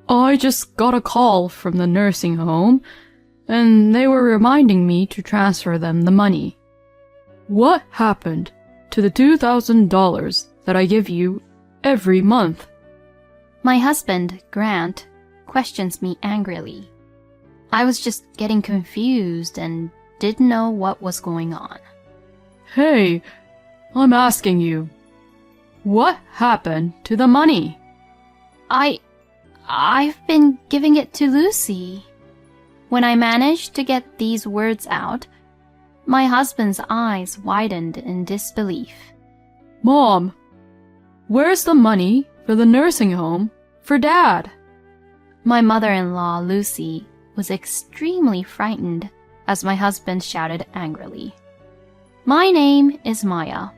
I just got a call from the nursing home, and they were reminding me to transfer them the money. What happened to the $2,000 that I give you every month? My husband, Grant, questions me angrily. I was just getting confused and didn't know what was going on. Hey, I'm asking you, what happened to the money? I've been giving it to Lucy. When I managed to get these words out, my husband's eyes widened in disbelief. Mom, where's the money for the nursing home for Dad? My mother-in-law, Lucy, was extremely frightened as my husband shouted angrily. My name is Maya.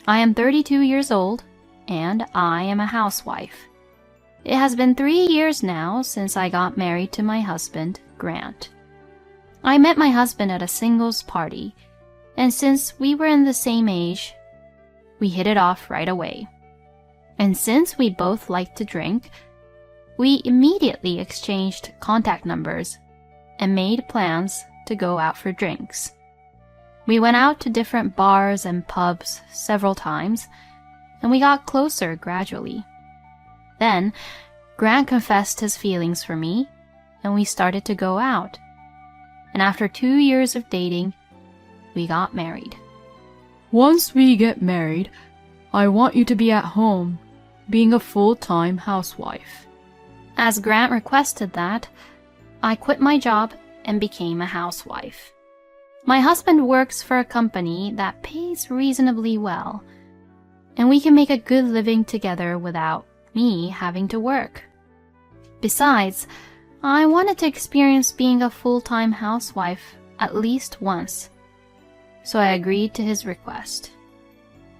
I am 32 years old, and I am a housewife. It has been 3 years now since I got married to my husband, Grant. I met my husband at a singles party, and since we were in the same age, we hit it off right away. And since we both liked to drink, we immediately exchanged contact numbers and made plans to go out for drinks. We went out to different bars and pubs several times, and we got closer gradually. Then, Grant confessed his feelings for me, and we started to go out. And after 2 years of dating, we got married. Once we get married, I want you to be at home, being a full-time housewife. As Grant requested that, I quit my job and became a housewife. My husband works for a company that pays reasonably well, and we can make a good living together without me having to work. Besides, I wanted to experience being a full-time housewife at least once, so I agreed to his request.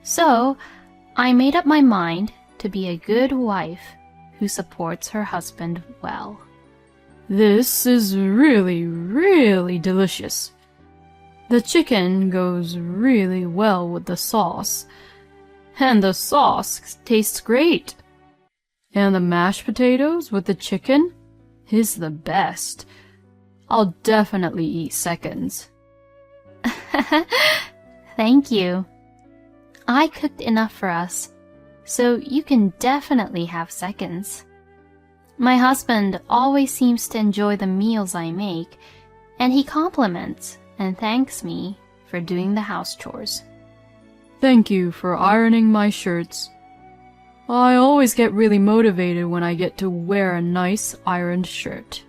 So, I made up my mind to be a good wife who supports her husband well. This is really, really delicious. The chicken goes really well with the sauce, and the sauce tastes great. And the mashed potatoes with the chicken is the best. I'll definitely eat seconds. Thank you. I cooked enough for us, so you can definitely have seconds. My husband always seems to enjoy the meals I make, and he compliments and thanks me for doing the house chores. Thank you for ironing my shirts. I always get really motivated when I get to wear a nice ironed shirt.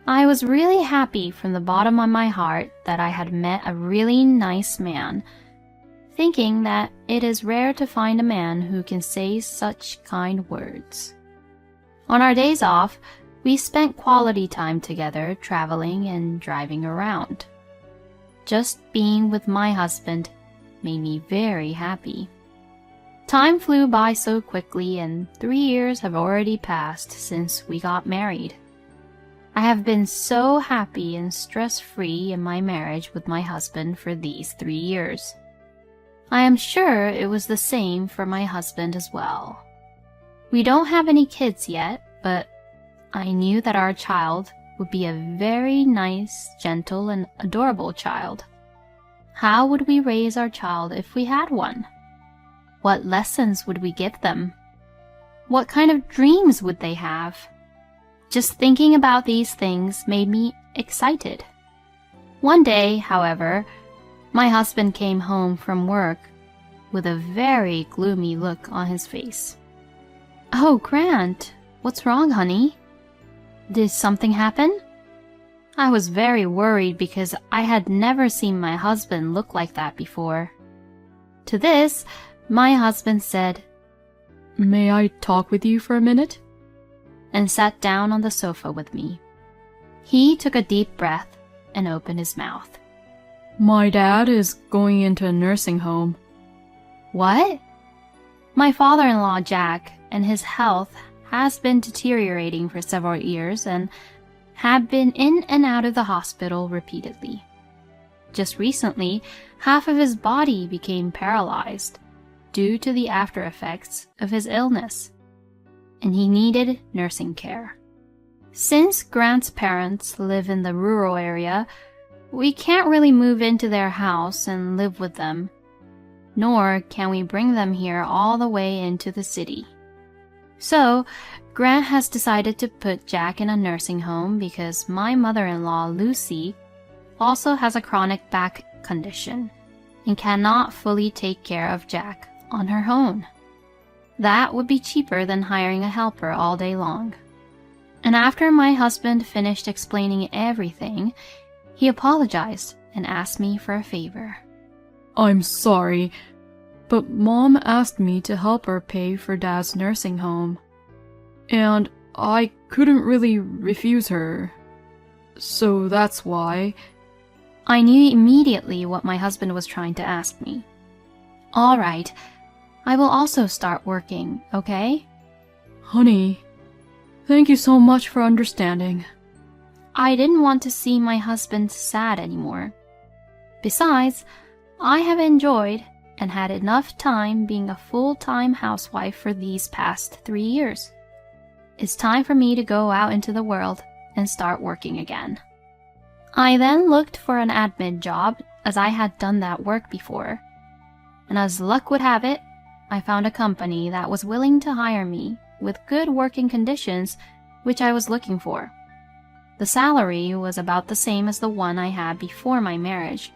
I was really happy from the bottom of my heart that I had met a really nice man, thinking that it is rare to find a man who can say such kind words. On our days off, we spent quality time together traveling and driving around. Just being with my husband made me very happy. Time flew by so quickly, and 3 years have already passed since we got married. I have been so happy and stress-free in my marriage with my husband for these 3 years. I am sure it was the same for my husband as well. We don't have any kids yet, but I knew that our child would be a very nice, gentle, and adorable child. How would we raise our child if we had one? What lessons would we give them? What kind of dreams would they have? Just thinking about these things made me excited. One day, however, my husband came home from work with a very gloomy look on his face. "Oh, Grant, what's wrong, honey? Did something happen?" I was very worried because I had never seen my husband look like that before. To this, my husband said, "May I talk with you for a minute?" and sat down on the sofa with me. He took a deep breath and opened his mouth. "My dad is going into a nursing home." "What?" My father-in-law, Jack, and his health has been deteriorating for several years and had been in and out of the hospital repeatedly. Just recently, half of his body became paralyzed due to the after effects of his illness. and he needed nursing care. Since Grant's parents live in the rural area, we can't really move into their house and live with them, nor can we bring them here all the way into the city. So, Grant has decided to put Jack in a nursing home because my mother-in-law, Lucy, also has a chronic back condition and cannot fully take care of Jack on her own. That would be cheaper than hiring a helper all day long. And after my husband finished explaining everything, he apologized and asked me for a favor. I'm sorry, but Mom asked me to help her pay for Dad's nursing home. And I couldn't really refuse her. So that's why. I knew immediately what my husband was trying to ask me. All right, I will also start working, okay? Honey, thank you so much for understanding. I didn't want to see my husband sad anymore. Besides, I have enjoyed and had enough time being a full-time housewife for these past 3 years. It's time for me to go out into the world and start working again. I then looked for an admin job, as I had done that work before. And as luck would have it, I found a company that was willing to hire me with good working conditions, which I was looking for. The salary was about the same as the one I had before my marriage,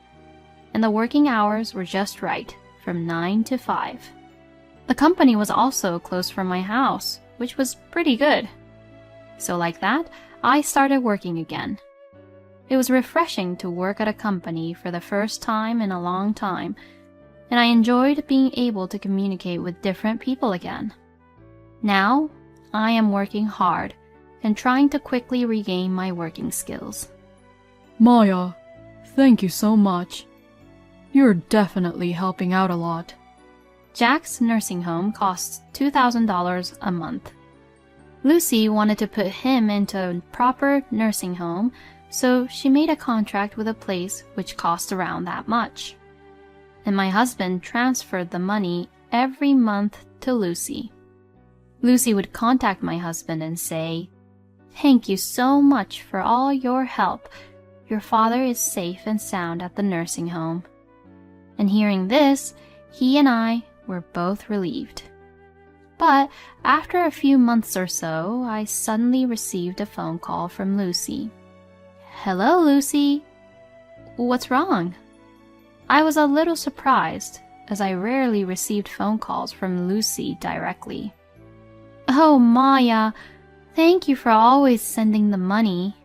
and the working hours were just right, from 9 to 5. The company was also close from my house, which was pretty good. So like that, I started working again. It was refreshing to work at a company for the first time in a long time, and I enjoyed being able to communicate with different people again. Now, I am working hard and trying to quickly regain my working skills. Maya, thank you so much. You're definitely helping out a lot. Jack's nursing home costs $2,000 a month. Lucy wanted to put him into a proper nursing home, so she made a contract with a place which cost around that much. And my husband transferred the money every month to Lucy. Lucy would contact my husband and say, "Thank you so much for all your help. Your father is safe and sound at the nursing home." And hearing this, he and I were both relieved. But after a few months or so, I suddenly received a phone call from Lucy. "Hello, Lucy. What's wrong?" I was a little surprised, as I rarely received phone calls from Lucy directly. "Oh, Maya, thank you for always sending the money."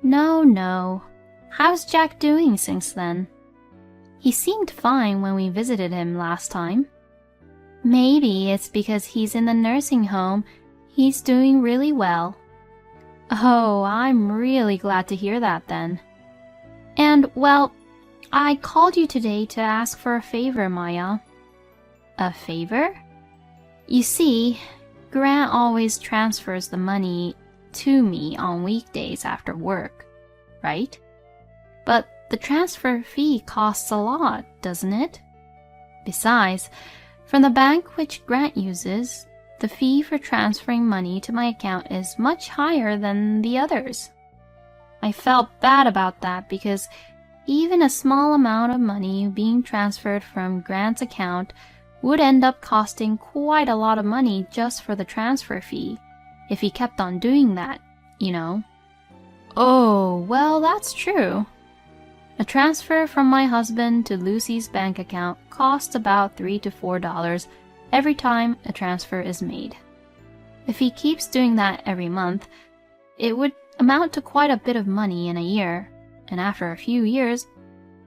No. How's Jack doing since then?" "He seemed fine when we visited him last time." "Maybe it's because he's in the nursing home. He's doing really well." "Oh, I'm really glad to hear that then. And, well, I called you today to ask for a favor, Maya." "A favor?" "You see, Grant always transfers the money to me on weekdays after work, right? But the transfer fee costs a lot, doesn't it? Besides, from the bank which Grant uses, the fee for transferring money to my account is much higher than the others." I felt bad about that because even a small amount of money being transferred from Grant's account would end up costing quite a lot of money just for the transfer fee, if he kept on doing that, you know. "Oh, well, that's true. A transfer from my husband to Lucy's bank account costs about $3 to $4 every time a transfer is made. If he keeps doing that every month, it would amount to quite a bit of money in a year, and after a few years,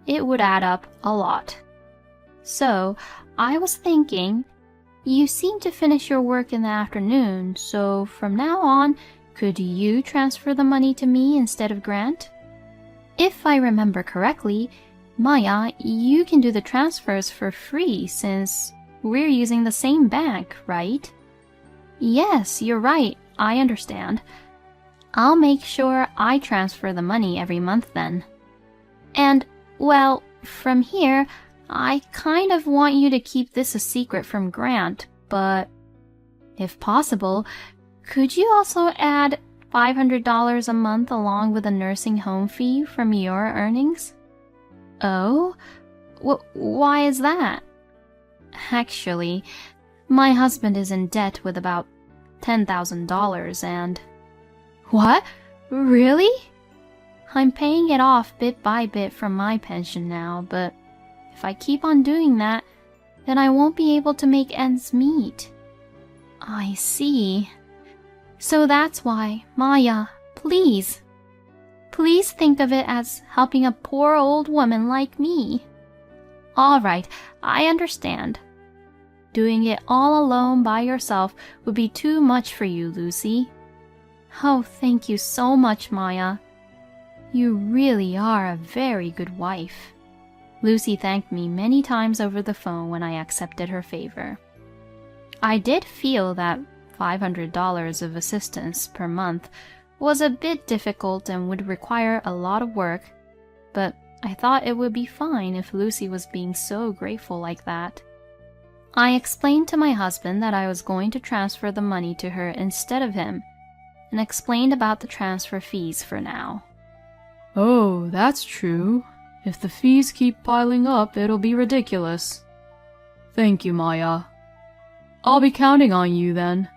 it would add up a lot. So, I was thinking, you seem to finish your work in the afternoon, so from now on, could you transfer the money to me instead of Grant? If I remember correctly, Maya, you can do the transfers for free since we're using the same bank, right?" "Yes, you're right. I understand. I'll make sure I transfer the money every month then. And, well, from here, I kind of want you to keep this a secret from Grant, but If possible, could you also add $500 a month along with a nursing home fee from your earnings? Oh? Why is that? Actually, my husband is in debt with about $10,000 and... What? Really? I'm paying it off bit by bit from my pension now, but if I keep on doing that, then I won't be able to make ends meet. I see. So that's why, Maya, please think of it as helping a poor old woman like me. All right, I understand. Doing it all alone by yourself would be too much for you, Lucy. Oh, thank you so much, Maya. You really are a very good wife. Lucy thanked me many times over the phone when I accepted her favor. I did feel that $500 of assistance per month was a bit difficult and would require a lot of work, but I thought it would be fine if Lucy was being so grateful like that. I explained to my husband that I was going to transfer the money to her instead of him, and explained about the transfer fees for now. Oh, that's true. If the fees keep piling up, it'll be ridiculous. Thank you, Maya. I'll be counting on you then.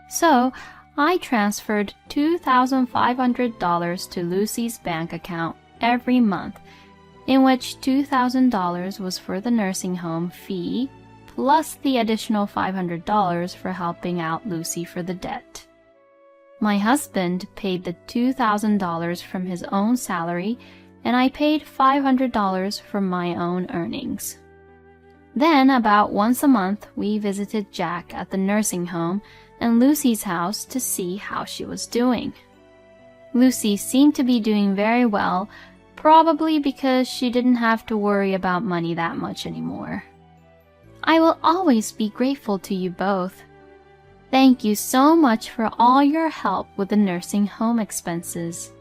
So, I transferred $2,500 to Lucy's bank account every month, in which $2,000 was for the nursing home fee, plus the additional $500 for helping out Lucy for the debt. My husband paid the $2,000 from his own salary, and I paid $500 from my own earnings. Then, about once a month, we visited Jack at the nursing home and Lucy's house to see how she was doing. Lucy seemed to be doing very well, probably because she didn't have to worry about money that much anymore. I will always be grateful to you both. Thank you so much for all your help with the nursing home expenses.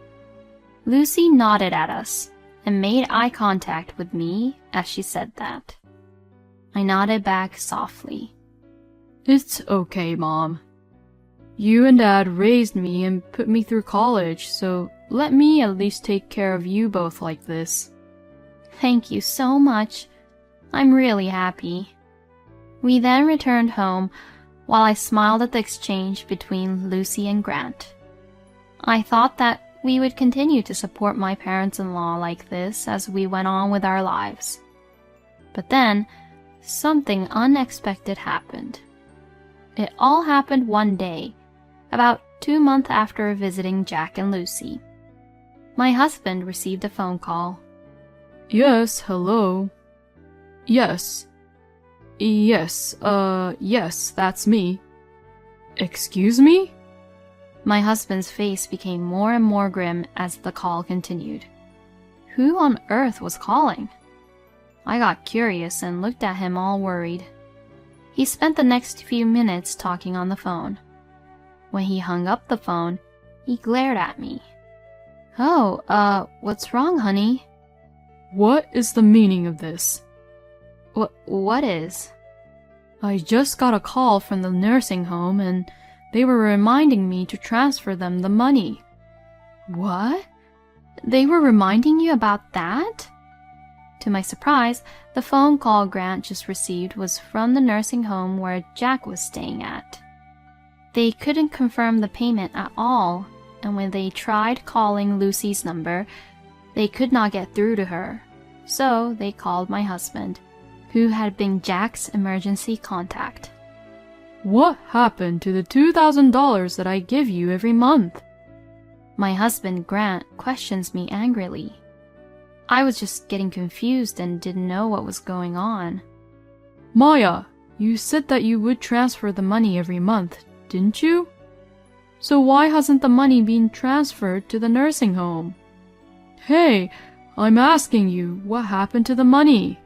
Lucy nodded at us and made eye contact with me as she said that. I nodded back softly. It's okay, Mom. You and Dad raised me and put me through college, so let me at least take care of you both like this. Thank you so much. I'm really happy. We then returned home while I smiled at the exchange between Lucy and Grant. I thought that we would continue to support my parents-in-law like this as we went on with our lives. But then, something unexpected happened. It all happened one day, about 2 months after visiting Jack and Lucy. My husband received a phone call. Yes, hello. Yes, that's me. Excuse me? My husband's face became more and more grim as the call continued. Who on earth was calling? I got curious and looked at him all worried. He spent the next few minutes talking on the phone. When he hung up the phone, he glared at me. Oh, what's wrong, honey? What is the meaning of this? What is? I just got a call from the nursing home and they were reminding me to transfer them the money. What? They were reminding you about that? To my surprise, the phone call Grant just received was from the nursing home where Jack was staying at. They couldn't confirm the payment at all, and when they tried calling Lucy's number, they could not get through to her. So they called my husband, who had been Jack's emergency contact. What happened to the $2,000 that I give you every month? My husband, Grant, questions me angrily. I was just getting confused and didn't know what was going on. Maya, you said that you would transfer the money every month, didn't you? So why hasn't the money been transferred to the nursing home? Hey, I'm asking you, what happened to the money?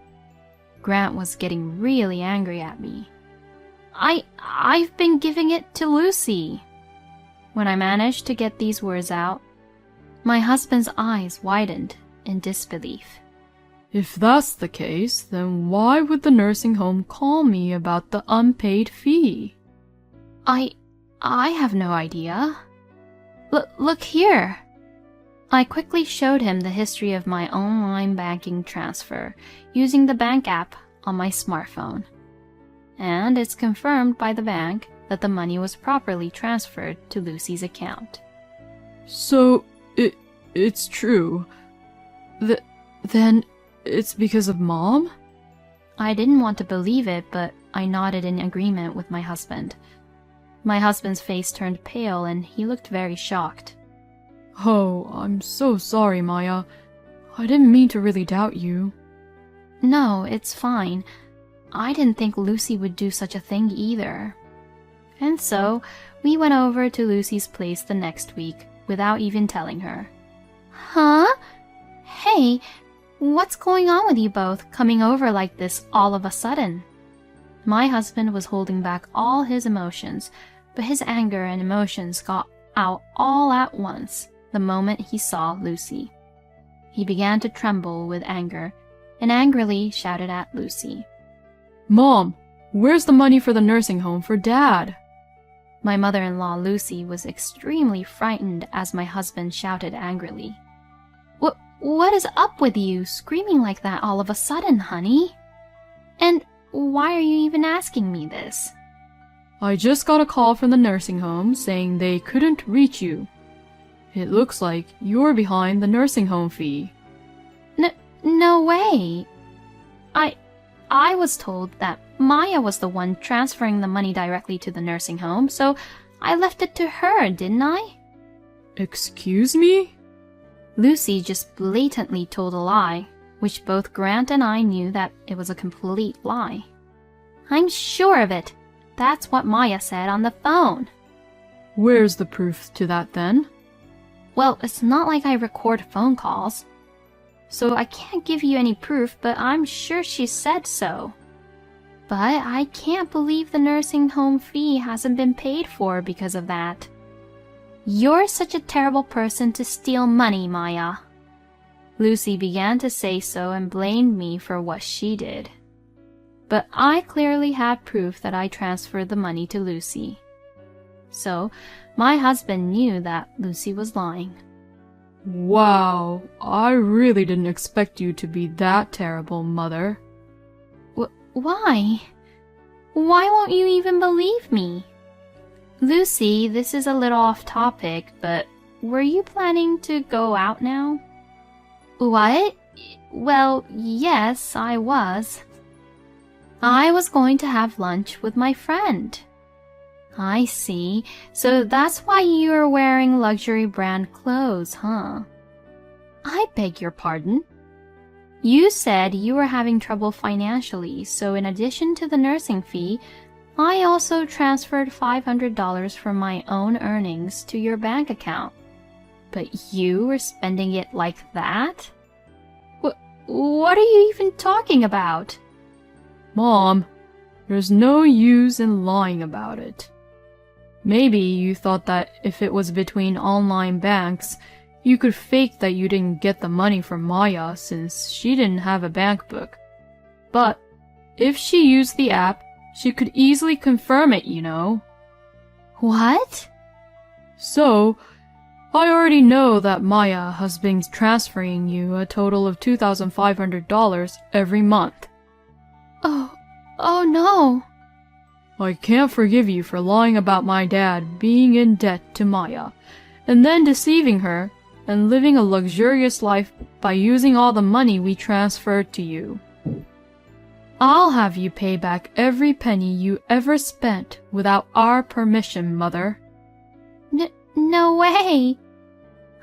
Grant was getting really angry at me. I've been giving it to Lucy. When I managed to get these words out, my husband's eyes widened in disbelief. If that's the case, then why would the nursing home call me about the unpaid fee? I have no idea. Look here. I quickly showed him the history of my online banking transfer using the bank app on my smartphone. And it's confirmed by the bank that the money was properly transferred to Lucy's account. So, it's true. Then it's because of Mom? I didn't want to believe it, but I nodded in agreement with my husband. My husband's face turned pale and he looked very shocked. Oh, I'm so sorry, Maya. I didn't mean to really doubt you. No, it's fine. I didn't think Lucy would do such a thing either. And so, we went over to Lucy's place the next week without even telling her. Huh? Hey, what's going on with you both coming over like this all of a sudden? My husband was holding back all his emotions, but his anger and emotions got out all at once the moment he saw Lucy. He began to tremble with anger and angrily shouted at Lucy. Mom, where's the money for the nursing home for Dad? My mother-in-law Lucy was extremely frightened as my husband shouted angrily. What is up with you screaming like that all of a sudden, honey? And why are you even asking me this? I just got a call from the nursing home saying they couldn't reach you. It looks like you're behind the nursing home fee. No way. I was told that Maya was the one transferring the money directly to the nursing home, so I left it to her, didn't I? Excuse me? Lucy just blatantly told a lie, which both Grant and I knew that it was a complete lie. I'm sure of it. That's what Maya said on the phone. Where's the proof to that then? Well, it's not like I record phone calls, so I can't give you any proof, but I'm sure she said so. But I can't believe the nursing home fee hasn't been paid for because of that. You're such a terrible person to steal money, Maya. Lucy began to say so and blamed me for what she did. But I clearly had proof that I transferred the money to Lucy. So, my husband knew that Lucy was lying. Wow, I really didn't expect you to be that terrible, Mother. Why? Why won't you even believe me? Lucy, this is a little off topic, but were you planning to go out now? What? Well, yes, I was. I was going to have lunch with my friend. I see. So that's why you're wearing luxury brand clothes, huh? I beg your pardon? You said you were having trouble financially, so in addition to the nursing fee, I also transferred $500 from my own earnings to your bank account. But you were spending it like that? What are you even talking about? Mom, there's no use in lying about it. Maybe you thought that if it was between online banks, you could fake that you didn't get the money from Maya since she didn't have a bank book. But if she used the app, she could easily confirm it, you know. What? So, I already know that Maya has been transferring you a total of $2,500 every month. Oh no. I can't forgive you for lying about my dad being in debt to Maya, and then deceiving her and living a luxurious life by using all the money we transferred to you. I'll have you pay back every penny you ever spent without our permission, Mother. No way.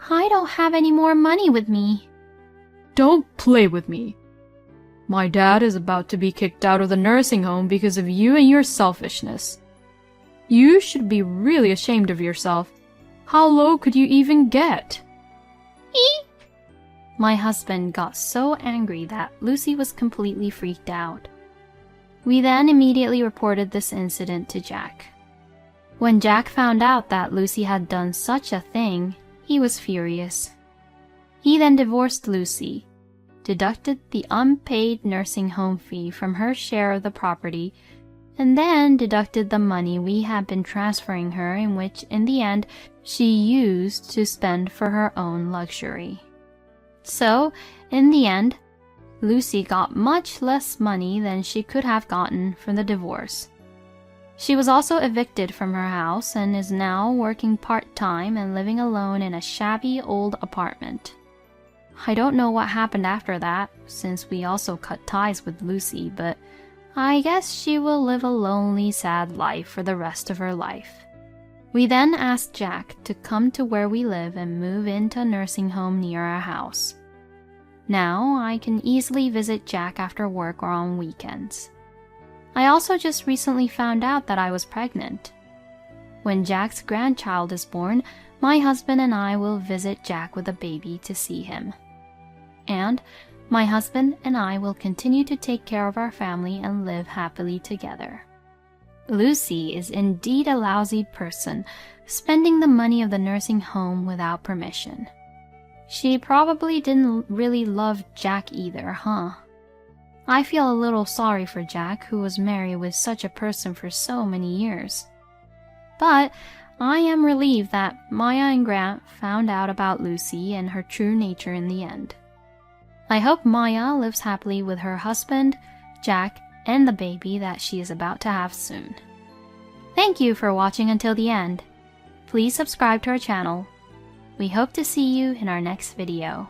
I don't have any more money with me. Don't play with me. My dad is about to be kicked out of the nursing home because of you and your selfishness. You should be really ashamed of yourself. How low could you even get? Eek! My husband got so angry that Lucy was completely freaked out. We then immediately reported this incident to Jack. When Jack found out that Lucy had done such a thing, he was furious. He then divorced Lucy, deducted the unpaid nursing home fee from her share of the property, and then deducted the money we had been transferring her, in which in the end she used to spend for her own luxury. So, in the end, Lucy got much less money than she could have gotten from the divorce. She was also evicted from her house and is now working part-time and living alone in a shabby old apartment. I don't know what happened after that, since we also cut ties with Lucy, but I guess she will live a lonely, sad life for the rest of her life. We then asked Jack to come to where we live and move into a nursing home near our house. Now I can easily visit Jack after work or on weekends. I also just recently found out that I was pregnant. When Jack's grandchild is born, my husband and I will visit Jack with a baby to see him. And my husband and I will continue to take care of our family and live happily together. Lucy is indeed a lousy person, spending the money of the nursing home without permission. She probably didn't really love Jack either, huh? I feel a little sorry for Jack, who was married with such a person for so many years. But I am relieved that Maya and Grant found out about Lucy and her true nature in the end. I hope Maya lives happily with her husband, Jack, and the baby that she is about to have soon. Thank you for watching until the end. Please subscribe to our channel. We hope to see you in our next video.